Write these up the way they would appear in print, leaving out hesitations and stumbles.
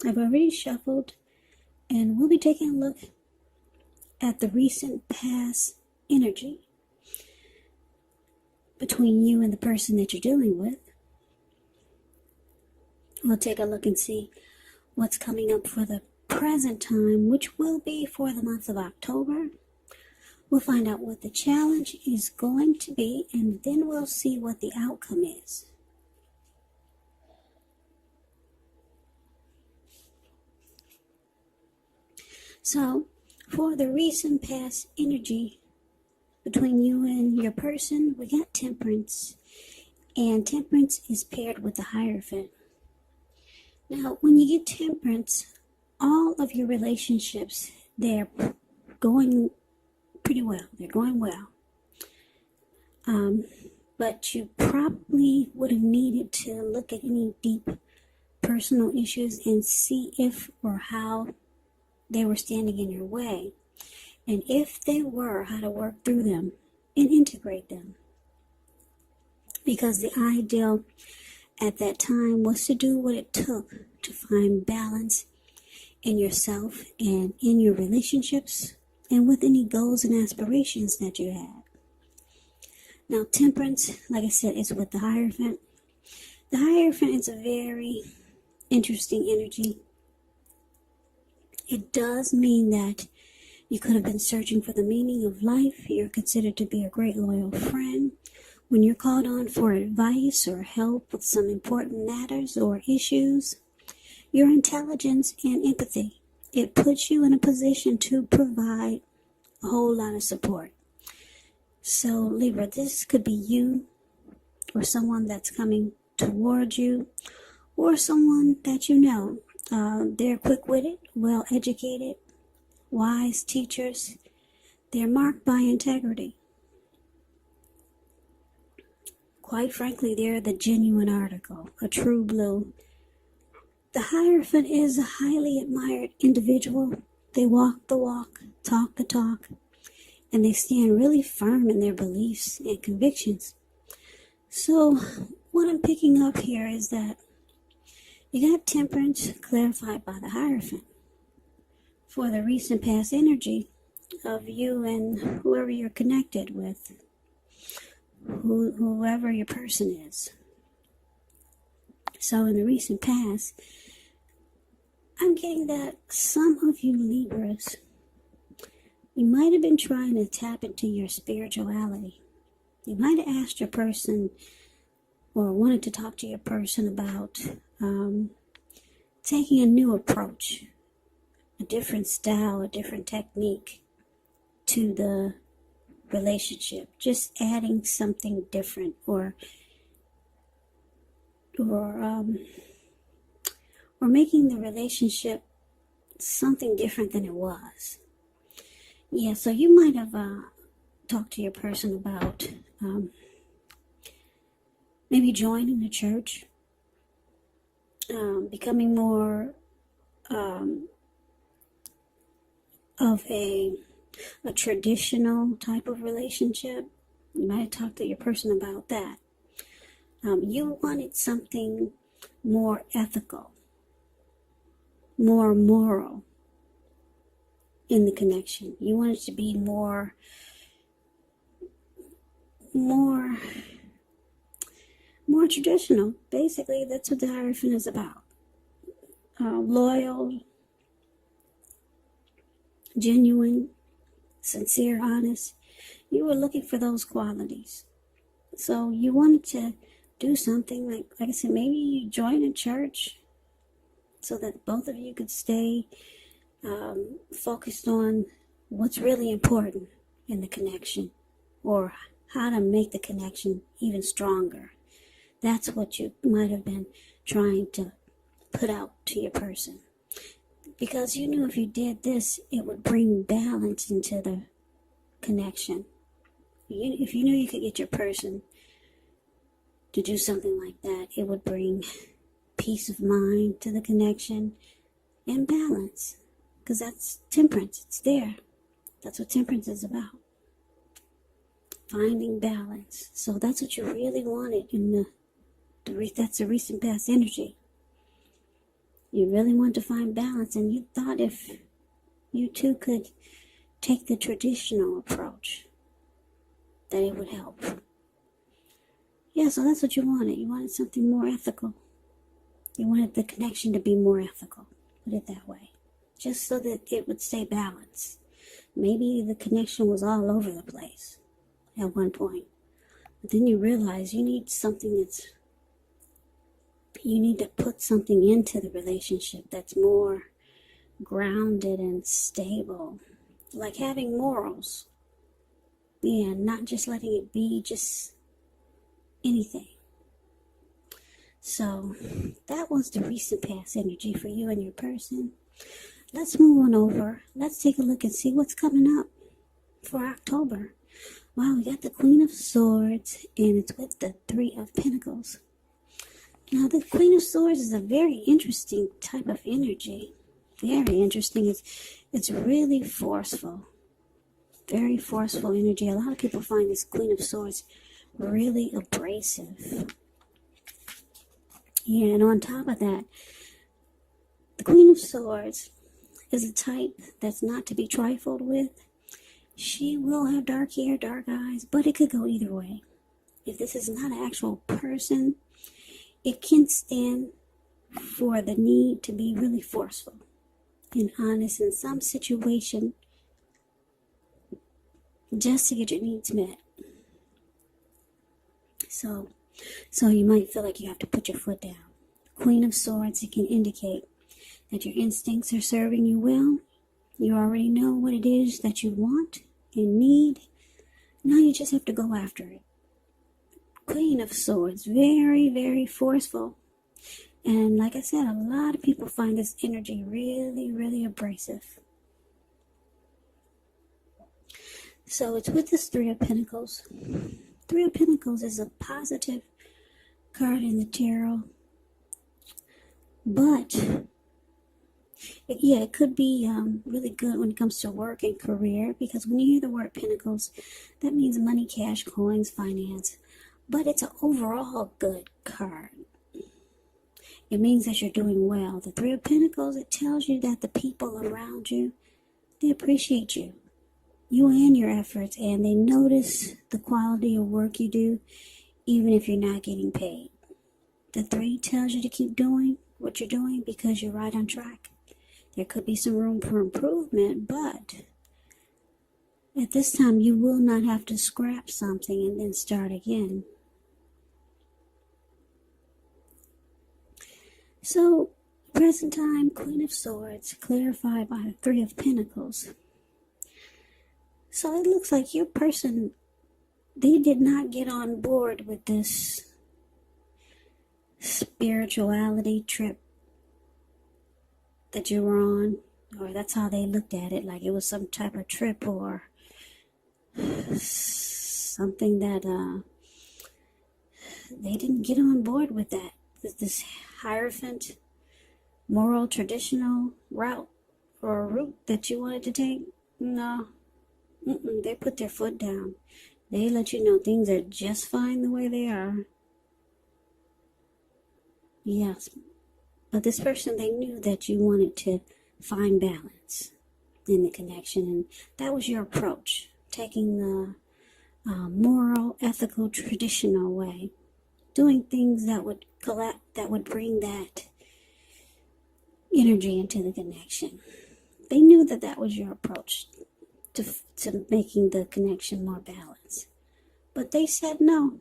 I've already shuffled, and we'll be taking a look at the recent past energy between you and the person that you're dealing with. We'll take a look and see what's coming up for the present time, which will be for the month of October. We'll find out what the challenge is going to be, and then we'll see what the outcome is. So, for the recent past energy between you and your person, we got Temperance, and Temperance is paired with the Hierophant. Now, when you get Temperance, all of your relationships, they're going pretty well. They're going well. But you probably would have needed to look at any deep personal issues and see if or how they were standing in your way. And if they were, how to work through them and integrate them. Because the ideal at that time was to do what it took to find balance in yourself and in your relationships and with any goals and aspirations that you had. Now, Temperance, like I said, is with the Hierophant. The Hierophant is a very interesting energy. It does mean that you could have been searching for the meaning of life. You're considered to be a great loyal friend. When you're called on for advice or help with some important matters or issues, your intelligence and empathy, it puts you in a position to provide a whole lot of support. So, Libra, this could be you or someone that's coming towards you or someone that you know. They're quick-witted, well-educated, wise teachers. They're marked by integrity. Quite frankly, they're the genuine article, a true blue. The Hierophant is a highly admired individual. They walk the walk, talk the talk, and they stand really firm in their beliefs and convictions. So, what I'm picking up here is that you got Temperance clarified by the Hierophant for the recent past energy of you and whoever you're connected with, whoever your person is. So in the recent past, I'm getting that some of you Libras, you might have been trying to tap into your spirituality. You might have asked your person or wanted to talk to your person about taking a new approach, a different style, a different technique to the relationship, just adding something different or making the relationship something different than it was. Yeah, so you might have talked to your person about maybe joining the church, becoming more of a traditional type of relationship. You might have talked to your person about that. You wanted something more ethical, more moral in the connection. You wanted to be more traditional. Basically, that's what the Hierophant is about. Loyal, genuine, sincere, honest. You were looking for those qualities. So you wanted to do something like I said, maybe you join a church so that both of you could stay focused on what's really important in the connection or how to make the connection even stronger. That's what you might have been trying to put out to your person. Because you knew if you did this, it would bring balance into the connection. If you knew you could get your person to do something like that, it would bring peace of mind to the connection and balance. Because that's Temperance. It's there. That's what Temperance is about. Finding balance. So that's what you really wanted in that's the recent past energy. You really want to find balance, and you thought if you two could take the traditional approach, that it would help. Yeah, so that's what you wanted. You wanted something more ethical. You wanted the connection to be more ethical. Put it that way. Just so that it would stay balanced. Maybe the connection was all over the place at one point. But then you realize you need to put something into the relationship that's more grounded and stable. Like having morals. Yeah, not just letting it be just anything. So that was the recent past energy for you and your person. Let's move on over. Let's take a look and see what's coming up for October. Wow, we got the Queen of Swords, and it's with the Three of Pentacles. Now, the Queen of Swords is a very interesting type of energy. Very interesting. It's really forceful. Very forceful energy. A lot of people find this Queen of Swords really abrasive. Yeah, and on top of that, the Queen of Swords is a type that's not to be trifled with. She will have dark hair, dark eyes, but it could go either way. If this is not an actual person, it can stand for the need to be really forceful and honest in some situation just to get your needs met. So you might feel like you have to put your foot down. Queen of Swords, it can indicate that your instincts are serving you well. You already know what it is that you want and need. Now you just have to go after it. Queen of Swords, very, very forceful. And like I said, a lot of people find this energy really, really abrasive. So it's with this Three of Pentacles. Three of Pentacles is a positive card in the tarot. But, it could be really good when it comes to work and career. Because when you hear the word Pentacles, that means money, cash, coins, finance. But it's an overall good card. It means that you're doing well. The Three of Pentacles, it tells you that the people around you, they appreciate you. You and your efforts, and they notice the quality of work you do, even if you're not getting paid. The Three tells you to keep doing what you're doing because you're right on track. There could be some room for improvement, but at this time you will not have to scrap something and then start again. So, present time, Queen of Swords, clarified by the Three of Pentacles. So it looks like your person, they did not get on board with this spirituality trip that you were on. Or that's how they looked at it, like it was some type of trip or something that they didn't get on board with that. This Hierophant, moral, traditional route or route that you wanted to take. No. They put their foot down. They let you know things are just fine the way they are. Yes. But this person, they knew that you wanted to find balance in the connection. And that was your approach. Taking the moral, ethical, traditional way. Doing things that would bring that energy into the connection. They knew that that was your approach to making the connection more balanced. But they said no.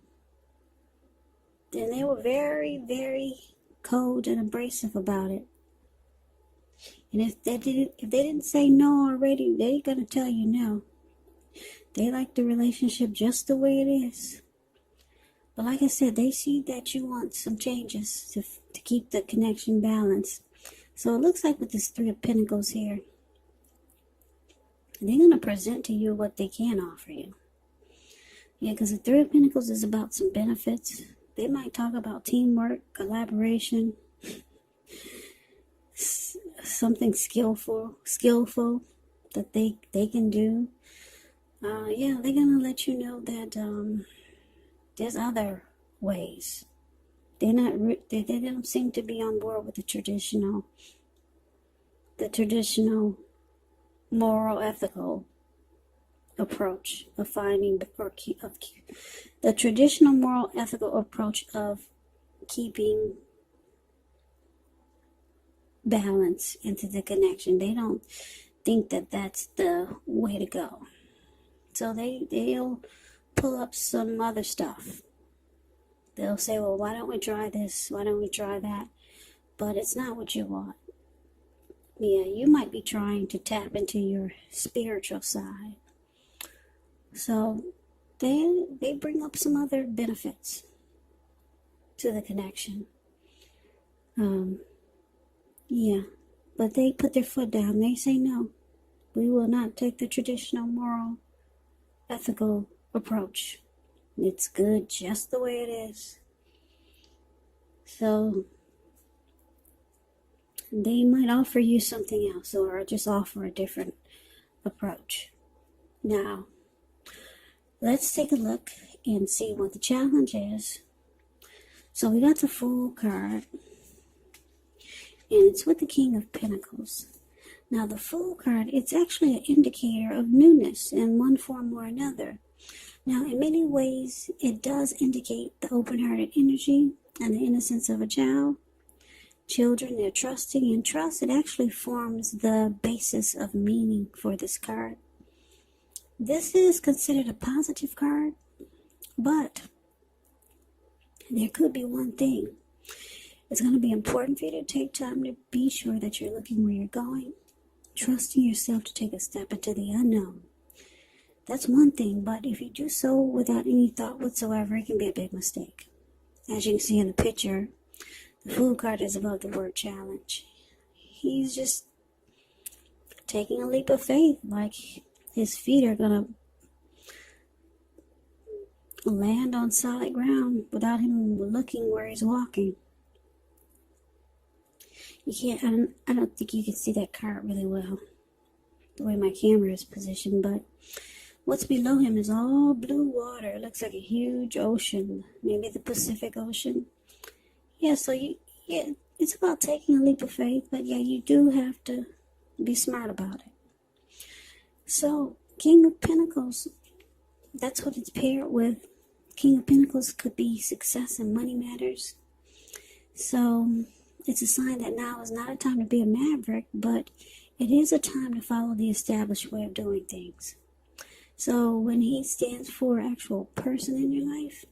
And they were very, very cold and abrasive about it. And if they didn't say no already, they're going to tell you no. They like the relationship just the way it is. But like I said, they see that you want some changes to keep the connection balanced. So it looks like with this Three of Pentacles here, they're going to present to you what they can offer you. Yeah, because the Three of Pentacles is about some benefits. They might talk about teamwork, collaboration, something skillful that they can do. Yeah, they're going to let you know that there's other ways. They don't seem to be on board with the traditional moral, ethical approach of finding the traditional moral, ethical approach of keeping balance into the connection. They don't think that that's the way to go. So they'll pull up some other stuff. They'll say, well, why don't we try this? Why don't we try that? But it's not what you want. Yeah, you might be trying to tap into your spiritual side. So they bring up some other benefits to the connection. Yeah, but they put their foot down. They say, no, we will not take the traditional moral, ethical approach. It's good just the way it is. So they might offer you something else, or just offer a different approach. Now, let's take a look and see what the challenge is. So we got the Fool card, and it's with the King of Pinnacles. Now, the Fool card, it's actually an indicator of newness in one form or another. Now, in many ways, it does indicate the open-hearted energy and the innocence of a child. Children, they're trusting, and trust, it actually forms the basis of meaning for this card. This is considered a positive card, but there could be one thing. It's going to be important for you to take time to be sure that you're looking where you're going, trusting yourself to take a step into the unknown. That's one thing, but if you do so without any thought whatsoever, it can be a big mistake. As you can see in the picture, the Fool card is above the word challenge. He's just taking a leap of faith, like his feet are going to land on solid ground without him looking where he's walking. You can't, I don't think you can see that card really well, the way my camera is positioned, but what's below him is all blue water. It looks like a huge ocean, maybe the Pacific Ocean. Yeah, so it's about taking a leap of faith, but yeah, you do have to be smart about it. So, King of Pentacles, that's what it's paired with. King of Pentacles could be success in money matters. So, it's a sign that now is not a time to be a maverick, but it is a time to follow the established way of doing things. So when he stands for an actual person in your life,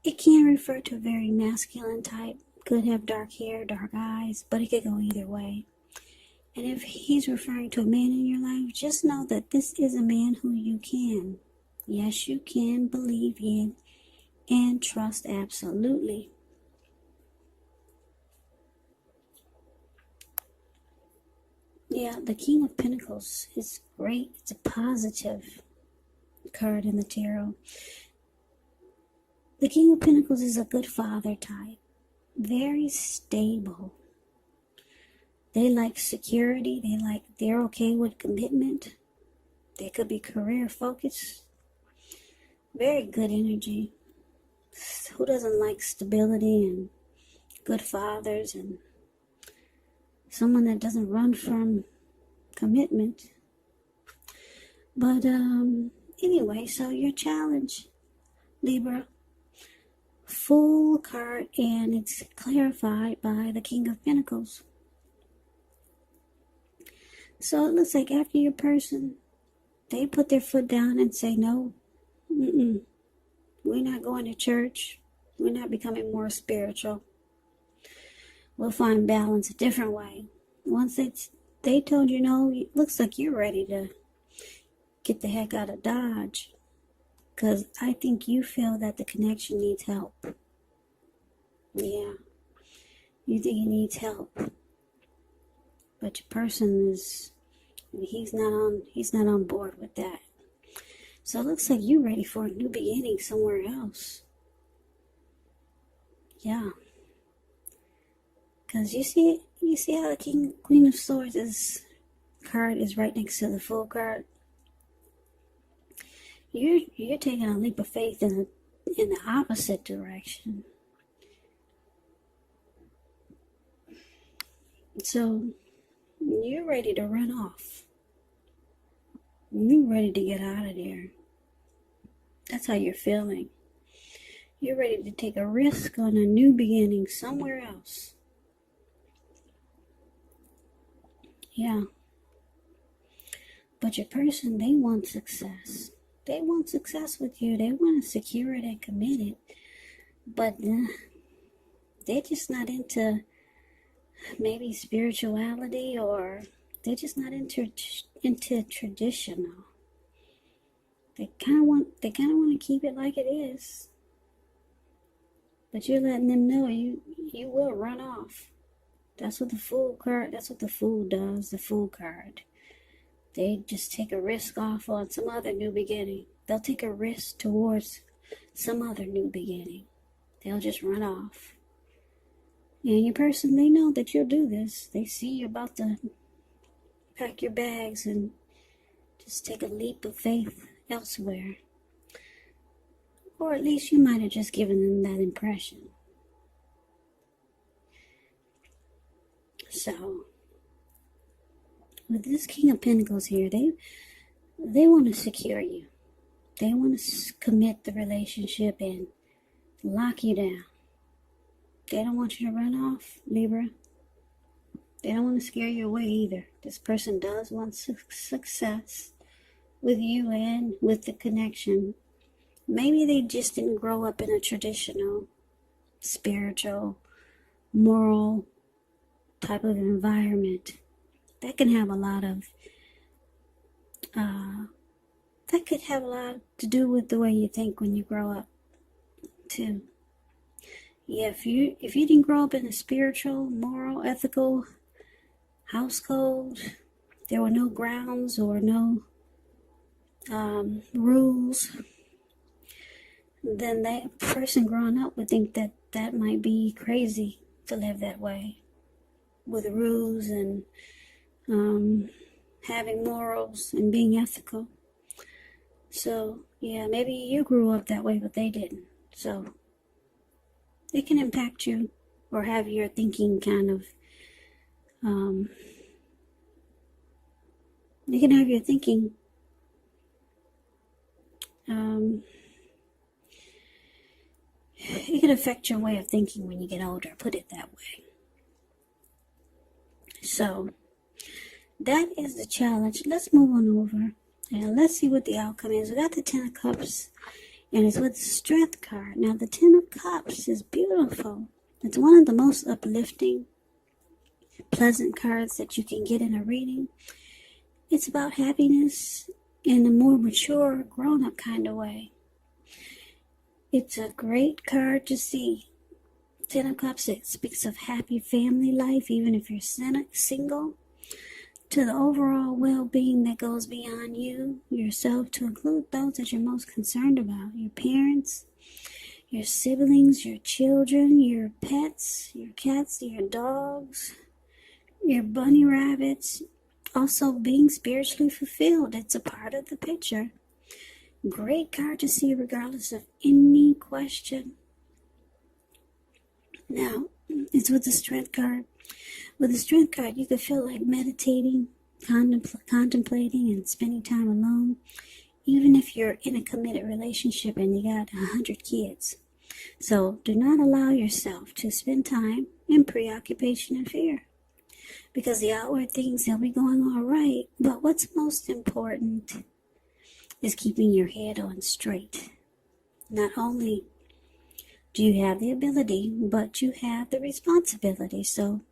it can refer to a very masculine type. Could have dark hair, dark eyes, but it could go either way. And if he's referring to a man in your life, just know that this is a man who you can. Yes, you can believe in and trust absolutely. Yeah, the King of Pentacles is great. It's a positive card in the tarot. The King of Pentacles is a good father type. Very stable. They like security. They're okay with commitment. They could be career focused. Very good energy. Who doesn't like stability and good fathers and someone that doesn't run from commitment? But anyway, so your challenge, Libra, Fool card, and it's clarified by the King of Pentacles. So it looks like after your person, they put their foot down and say, no, we're not going to church. We're not becoming more spiritual. We'll find balance a different way. Once they told you no, it looks like you're ready to get the heck out of Dodge. Because I think you feel that the connection needs help. Yeah. You think it needs help. But your person he's not on board with that. So it looks like you're ready for a new beginning somewhere else. Yeah. Because you see how the Queen of Swords card is right next to the Fool card? You're taking a leap of faith in the opposite direction. So you're ready to run off. You're ready to get out of there. That's how you're feeling. You're ready to take a risk on a new beginning somewhere else. Yeah. But your person, they want success. They want success with you. They want to secure it and commit it. But they're just not into maybe spirituality, or they're just not into traditional. They kind of want to keep it like it is. But you're letting them know you will run off. That's what the Fool card, that's what the Fool does, the Fool card. They just take a risk off on some other new beginning. They'll take a risk towards some other new beginning. They'll just run off. And your person, they know that you'll do this. They see you about to pack your bags and just take a leap of faith elsewhere. Or at least you might have just given them that impression. So, with this King of Pentacles here, they want to secure you. They want to commit the relationship and lock you down. They don't want you to run off, Libra. They don't want to scare you away either. This person does want success with you and with the connection. Maybe they just didn't grow up in a traditional, spiritual, moral type of environment. That can have a lot of, that could have a lot to do with the way you think when you grow up, too. Yeah, if you didn't grow up in a spiritual, moral, ethical household, there were no grounds or no rules, then that person growing up would think that that might be crazy to live that way, with rules and having morals and being ethical. So, yeah, maybe you grew up that way, but they didn't. So, it can impact you or have your thinking kind of, it can have your thinking, it can affect your way of thinking when you get older, put it that way. So, that is the challenge. Let's move on over and let's see what the outcome is. We got the Ten of Cups, and it's with the Strength card. Now, the Ten of Cups is beautiful. It's one of the most uplifting, pleasant cards that you can get in a reading. It's about happiness in a more mature, grown-up kind of way. It's a great card to see. Ten of Cups, it speaks of happy family life, even if you're single, to the overall well-being that goes beyond you, yourself, to include those that you're most concerned about, your parents, your siblings, your children, your pets, your cats, your dogs, your bunny rabbits. Also being spiritually fulfilled. It's a part of the picture. Great card to see regardless of any question. Now, it's with the Strength card. With the Strength card, you could feel like meditating, contemplating, and spending time alone, even if you're in a committed relationship and you got 100 kids. So, do not allow yourself to spend time in preoccupation and fear. Because the outward things, they'll be going all right. But what's most important is keeping your head on straight. Not only do you have the ability, but you have the responsibility. So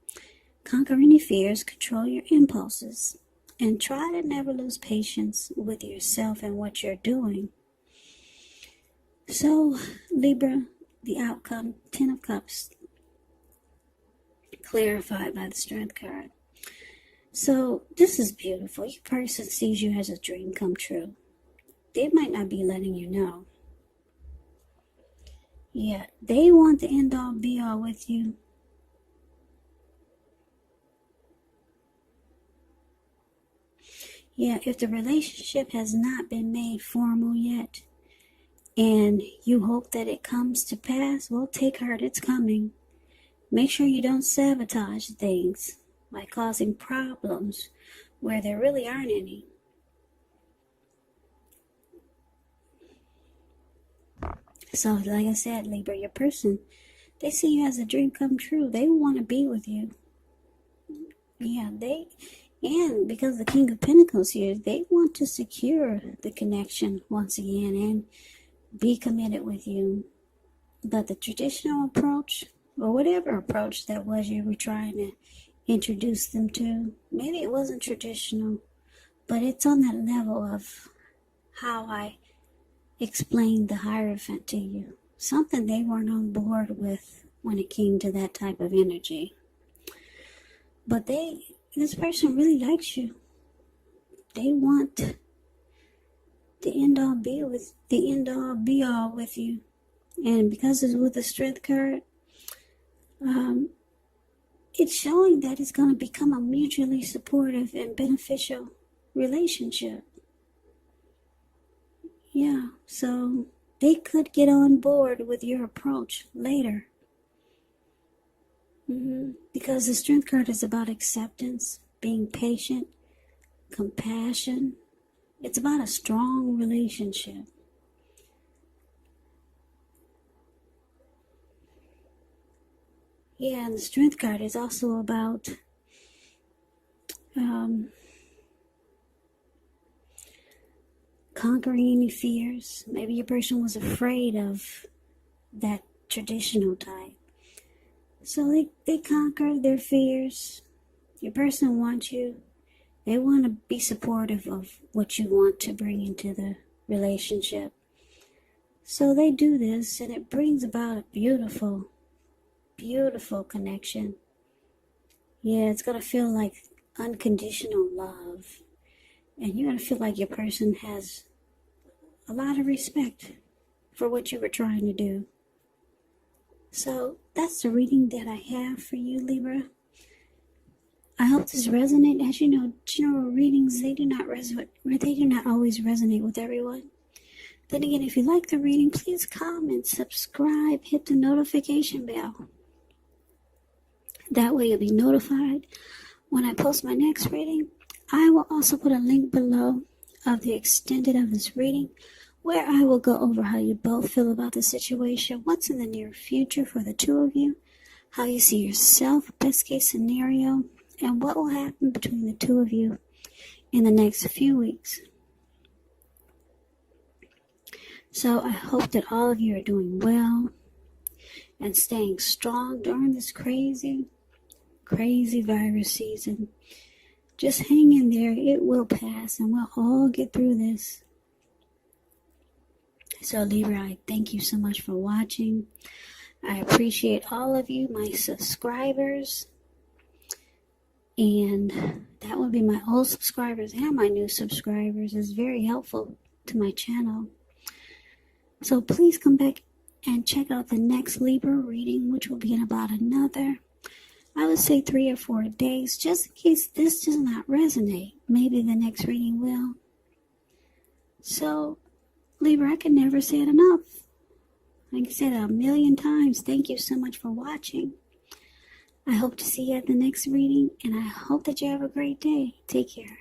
conquer any fears, control your impulses, and try to never lose patience with yourself and what you're doing. So, Libra, the outcome, Ten of Cups, clarified by the Strength card. So, this is beautiful. Your person sees you as a dream come true. They might not be letting you know. Yeah, they want the end all be all with you. Yeah, if the relationship has not been made formal yet, and you hope that it comes to pass, well, take heart, it's coming. Make sure you don't sabotage things. by causing problems where there really aren't any. So, like I said, Libra, your person, they see you as a dream come true. They want to be with you. Yeah, and because the King of Pentacles here, they want to secure the connection once again and be committed with you. But the traditional approach, or whatever approach that was you were trying to introduce them to, maybe it wasn't traditional, but it's on that level of how I explained the Hierophant to you. Something they weren't on board with when it came to that type of energy. But this person really likes you. They want the end all be all with you. And because it's with the Strength card, it's showing that it's going to become a mutually supportive and beneficial relationship. Yeah, so they could get on board with your approach later. Because the Strength card is about acceptance, being patient, compassion. It's about a strong relationship. Yeah, and the Strength card is also about conquering any fears. Maybe your person was afraid of that traditional type. So they conquer their fears. Your person wants you. They want to be supportive of what you want to bring into the relationship. So they do this, and it brings about a beautiful, beautiful connection. Yeah, it's going to feel like unconditional love. And you're going to feel like your person has a lot of respect for what you were trying to do. So that's the reading that I have for you, Libra. I hope this resonates. As you know, general readings, they do not always resonate with everyone. Then again, if you like the reading, please comment, subscribe, hit the notification bell. That way you'll be notified when I post my next reading. I will also put a link below of the extended of this reading, where I will go over how you both feel about the situation, what's in the near future for the two of you, how you see yourself, best case scenario, and what will happen between the two of you in the next few weeks. So I hope that all of you are doing well and staying strong during this crazy, crazy virus season. Just hang in there. It will pass, and we'll all get through this. So Libra, I thank you so much for watching. I appreciate all of you, my subscribers. And that would be my old subscribers and my new subscribers. It's very helpful to my channel. So please come back and check out the next Libra reading, which will be in about another, I would say 3 or 4 days, just in case this does not resonate. Maybe the next reading will. So, Libra, I can never say it enough. I can say that 1,000,000 times. Thank you so much for watching. I hope to see you at the next reading, and I hope that you have a great day. Take care.